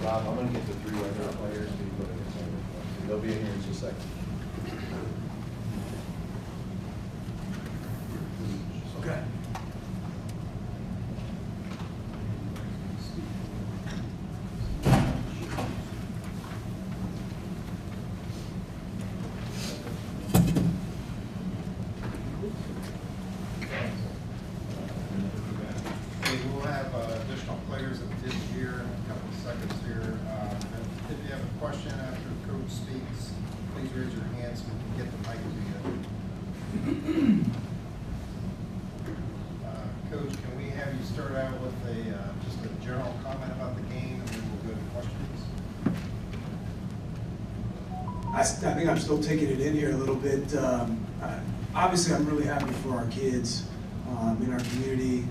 Bob, I'm going to get the three other players. They'll be in here in just a second. Okay. We'll have additional players that we did here in a couple of seconds here. If you have a question after the coach speaks, please raise your hand so we can get the mic to you. Coach, can we have you start out with just a general comment about the game, and then we'll go to questions? I think I'm still taking it in here a little bit. Obviously, I'm really happy for our kids in our community.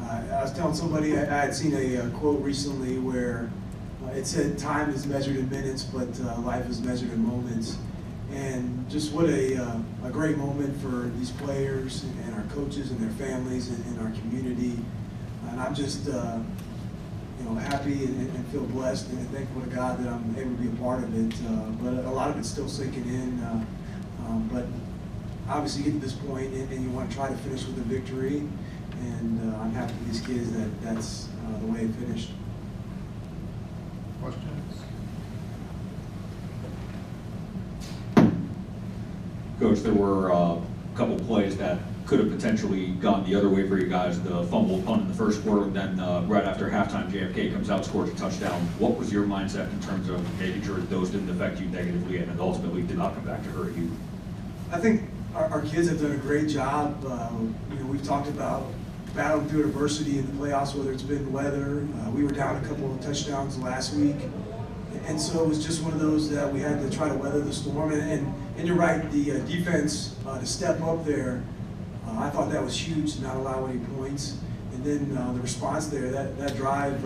I was telling somebody, I had seen a quote recently where it said time is measured in minutes, but life is measured in moments. And just what a great moment for these players and our coaches and their families and our community. And I'm just happy and feel blessed and thankful to God that I'm able to be a part of it. But a lot of it's still sinking in. But obviously you get to this point and you want to try to finish with a victory. And I'm happy for these kids that that's the way it finished. Questions? Coach, there were couple plays that could have potentially gone the other way for you guys. The fumble punt in the first quarter, and then right after halftime, JFK comes out, scores a touchdown. What was your mindset in terms of making sure that those didn't affect you negatively and ultimately did not come back to hurt you? I think our kids have done a great job. We've talked about battling through adversity in the playoffs, whether it's been weather. We were down a couple of touchdowns last week. And so it was just one of those that we had to try to weather the storm. And you're right, the defense to step up there, I thought that was huge to not allow any points. And then the response there, that drive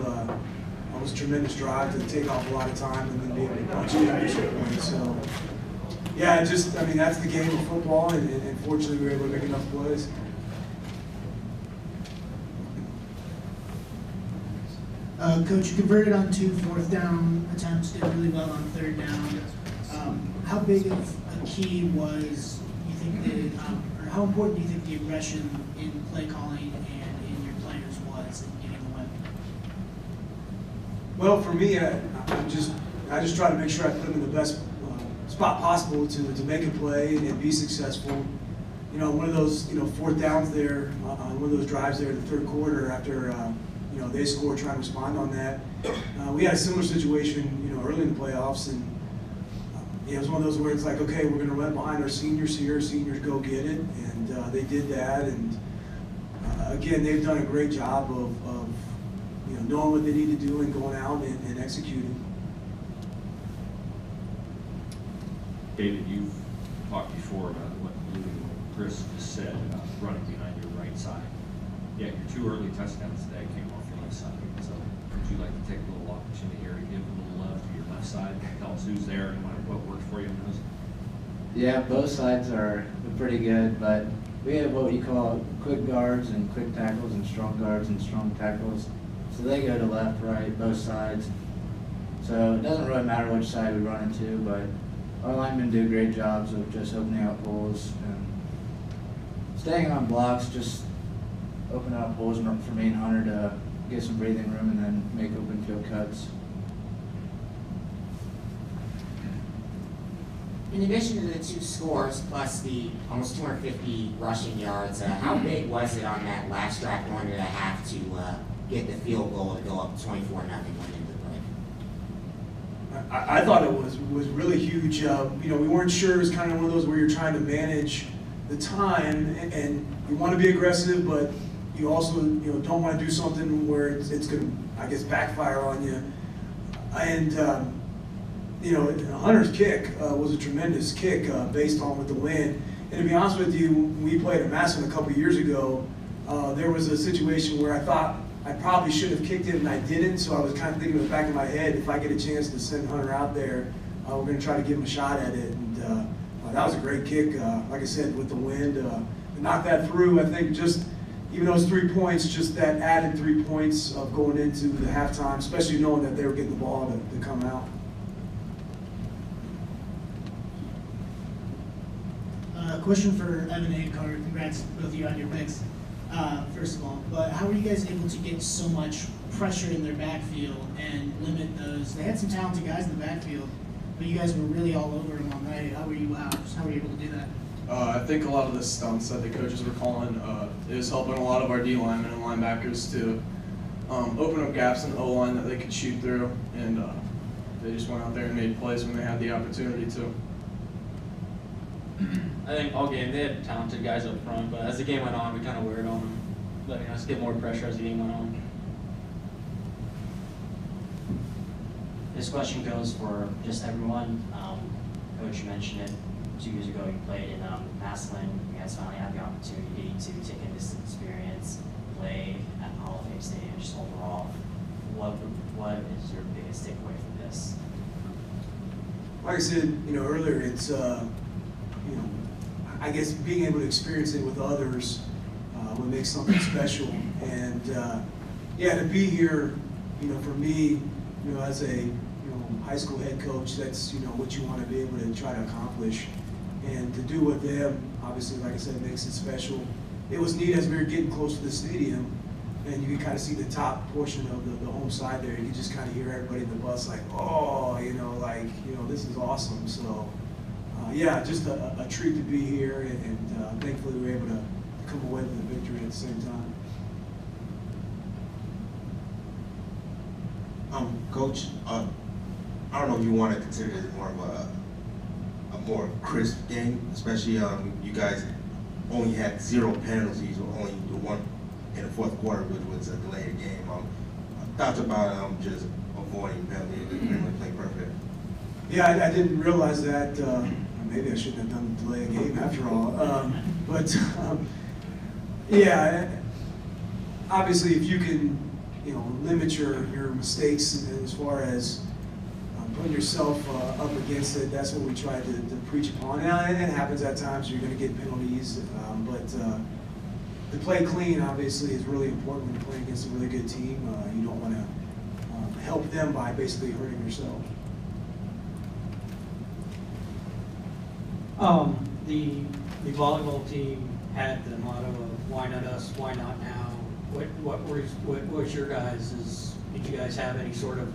was a tremendous drive to take off a lot of time and then be able to punch in extra points. So, yeah, that's the game of football, and fortunately we were able to make enough plays. Coach, you converted on 2 fourth down attempts, did really well on 3rd down. How big of a key was, you think, or how important do you think the aggression in play calling and in your players was in getting the win? Well, for me, I just try to make sure I put them in the best spot possible to make a play and be successful. One of those 4th downs there, one of those drives there in the 3rd quarter after they scored, trying to respond on that. We had a similar situation, early in the playoffs, and it was one of those where it's like, okay, we're going to run behind our seniors here. Seniors go get it, and they did that. And again, they've done a great job of knowing what they need to do and going out and executing. David, you've talked before about what Chris just said about running behind your right side. Yeah, your 2 early touchdowns today came off your left side. So would you like to take a little opportunity here to give a little love to your left side? Tell us who's there and what worked for you in those? Yeah, both sides are pretty good, but we have what you call quick guards and quick tackles and strong guards and strong tackles. So they go to left, right, both sides. So it doesn't really matter which side we run into, but our linemen do great jobs of just opening up holes and staying on blocks, just open up holes for me and Hunter to get some breathing room and then make open field cuts. In addition to the 2 scores plus the almost 250 rushing yards, how big was it on that last drive going into the half to get the field goal to go up 24-0 going into the break? I thought it was really huge. We weren't sure. It was kind of one of those where you're trying to manage the time, and you want to be aggressive, but you also don't want to do something where it's going to, I guess, backfire on you. And Hunter's kick was a tremendous kick based on with the wind. And to be honest with you, when we played at Massillon a couple years ago, there was a situation where I thought I probably should have kicked it and I didn't, so I was kind of thinking in the back of my head, if I get a chance to send Hunter out there, we're going to try to give him a shot at it. And that was a great kick, like I said, with the wind. To knock that through, I think just, even those 3 points, just that added 3 points of going into the halftime, especially knowing that they were getting the ball to come out. Question for Evan and Carter. Congrats both of you on your picks, first of all. But how were you guys able to get so much pressure in their backfield and limit those? They had some talented guys in the backfield, but you guys were really all over them all night. How were you able to do that? I think a lot of the stunts that the coaches were calling is helping a lot of our D linemen and linebackers to open up gaps in the O-line that they could shoot through, and they just went out there and made plays when they had the opportunity to. I think all game they had talented guys up front, but as the game went on, we kind of weared on them, letting us get more pressure as the game went on. This question goes for just everyone. Coach, you mentioned it 2 years ago. You played in Massillon. You guys finally had the opportunity to take in this experience, play at the Hall of Fame Stadium. Just overall, what is your biggest takeaway from this? Like I said, earlier, it's I guess being able to experience it with others would make something special. And yeah, to be here, for me, as a high school head coach, that's what you want to be able to try to accomplish. And to do with them, obviously, like I said, makes it special. It was neat as we were getting close to the stadium, and you could kind of see the top portion of the home side there. You could just kind of hear everybody in the bus like, oh, this is awesome. So yeah, just a treat to be here, and thankfully the same time. Coach, I don't know if you want to consider this more of a more crisp game, especially you guys only had 0 penalties, or only the one in the fourth quarter, which was a delayed game. Thoughts about just avoiding penalties, really playing perfect. Yeah, I didn't realize that. Maybe I shouldn't have done the delay a game after all. Yeah, obviously, if you can, limit your mistakes as far as putting yourself up against it, that's what we try to preach upon. And it happens at times. You're going to get penalties, but to play clean, obviously, is really important when you're playing against a really good team. You don't want to help them by basically hurting yourself. The volleyball team had the motto of "Why not us? Why not now?" What was your guys'? Did you guys have any sort of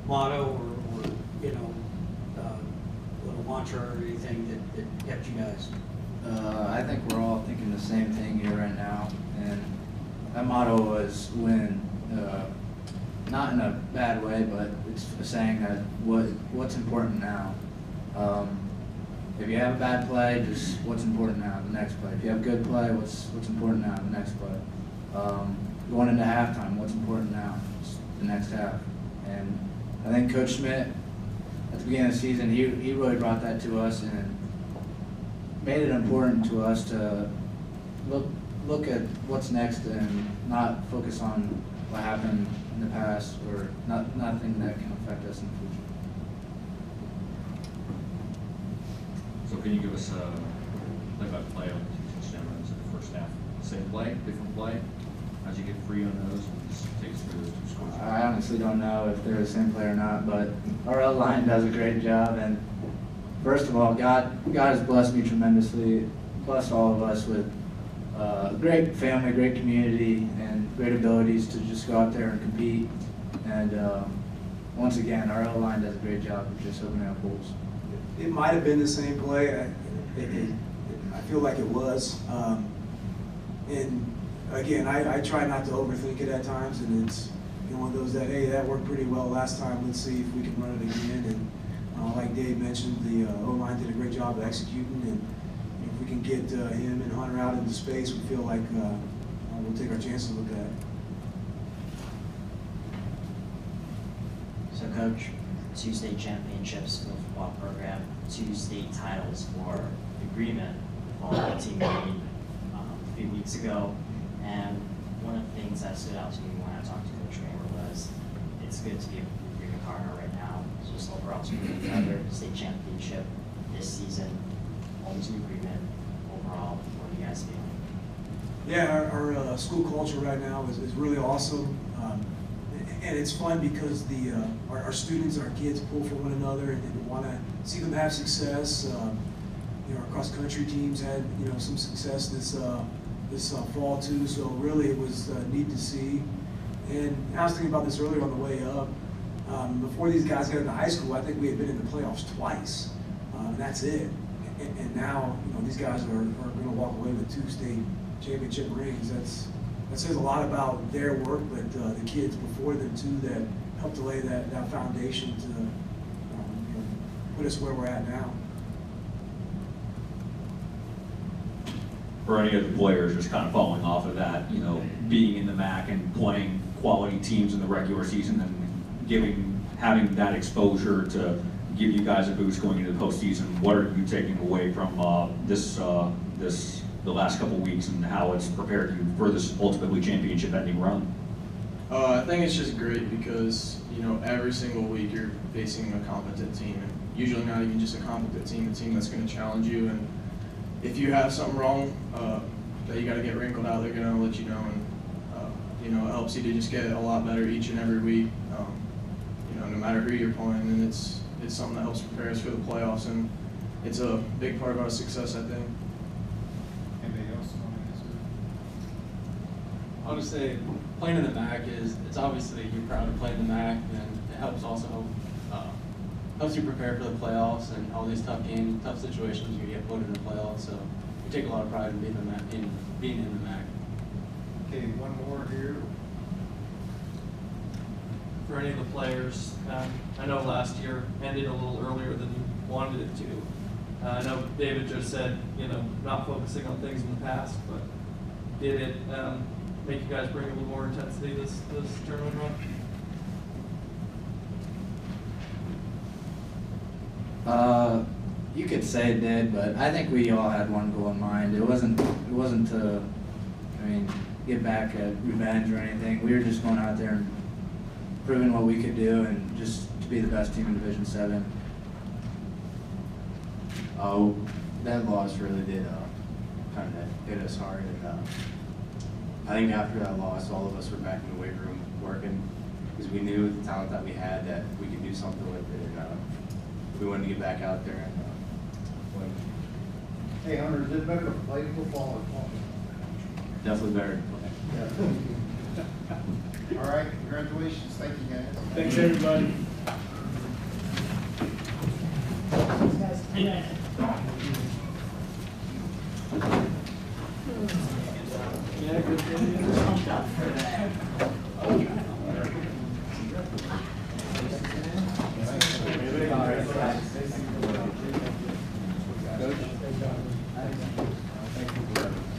motto or little mantra or anything that kept you guys? I think we're all thinking the same thing here right now, and that motto was win. Not in a bad way, but it's a saying that what's important now. If you have a bad play, just what's important now, the next play. If you have a good play, what's important now, the next play. Going into halftime, what's important now, just the next half. And I think Coach Schmidt, at the beginning of the season, he really brought that to us and made it important to us to look at what's next and not focus on what happened in the past or nothing that can affect us in the future. So can you give us a play-by-play on the 2 touchdown runs in the first half? Same play, different play? How'd you get free on those? And just take us through those 2 scores. I honestly don't know if they're the same play or not, but our O-line does a great job. And first of all, God has blessed me tremendously, blessed all of us with great family, great community, and great abilities to just go out there and compete. And once again, our O-line does a great job of just opening up holes. It might have been the same play. I feel like it was. And again, I try not to overthink it at times, and it's one of those that, hey, that worked pretty well last time. Let's see if we can run it again. And like Dave mentioned, the O-line did a great job of executing. And if we can get him and Hunter out into space, we feel like we'll take our chances with that. So, Coach, 2 state championships for the football program, 2 state titles for the Bremen volleyball team meeting a few weeks ago. And one of the things that stood out to me when I talked to Coach Kramer was it's good to be a Bremen Cardinal right now. So just overall to win another state championship this season, home to Bremen. Overall, what do you guys feel? Yeah, our school culture right now is really awesome. And it's fun because our students, our kids pull for one another and want to see them have success. Our cross-country teams had some success this fall too, so really it was neat to see. And I was thinking about this earlier on the way up. Before these guys got into high school, I think we had been in the playoffs twice, and that's it. And now these guys are going to walk away with 2 state championship rings. That says a lot about their work, but the kids before them too that helped to lay that foundation to put us where we're at now. For any of the players just kind of falling off of that, being in the MAC and playing quality teams in the regular season and having that exposure to give you guys a boost going into the postseason, what are you taking away from the last couple weeks and how it's prepared you for this ultimately championship ending run? I think it's just great because, every single week you're facing a competent team, and usually not even just a competent team, a team that's going to challenge you. And if you have something wrong that you got to get wrinkled out, they're going to let you know. And, it helps you to just get a lot better each and every week, no matter who you're playing. And it's something that helps prepare us for the playoffs, and it's a big part of our success, I think. Anybody else want to answer? I'll just say, playing in the MAC it's obviously you're proud of playing in the MAC, and it helps you prepare for the playoffs and all these tough games, tough situations you get put in the playoffs. So take a lot of pride in being in the MAC. Okay, one more here. For any of the players, I know last year ended a little earlier than you wanted it to. I know David just said, not focusing on things in the past, but did it make you guys bring a little more intensity this tournament run? You could say it did, but I think we all had one goal in mind. It wasn't to, get back at revenge or anything. We were just going out there and proving what we could do and just to be the best team in Division VII. Oh, that loss really did kind of hit us hard, and I think after that loss, all of us were back in the weight room working because we knew with the talent that we had that we could do something with it, and we wanted to get back out there and win. Hey, Hunter, is it better to play football or football? Definitely better. All right, congratulations. Thank you, guys. Thanks, everybody. Yeah, good for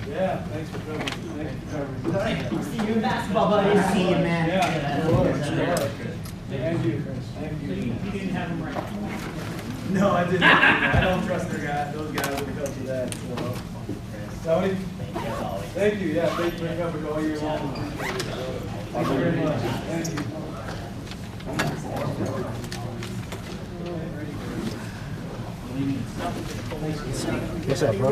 Yeah, thanks for coming. Thanks for coming. See you in basketball, buddy. See you, man. Thank you. Thank you. You didn't have him right. No, I didn't. I don't trust those guys when it comes to that. So. Tony? Thank you. Yeah, thank you for coming all year long. Thank you very much. Thank you. What's up, bro?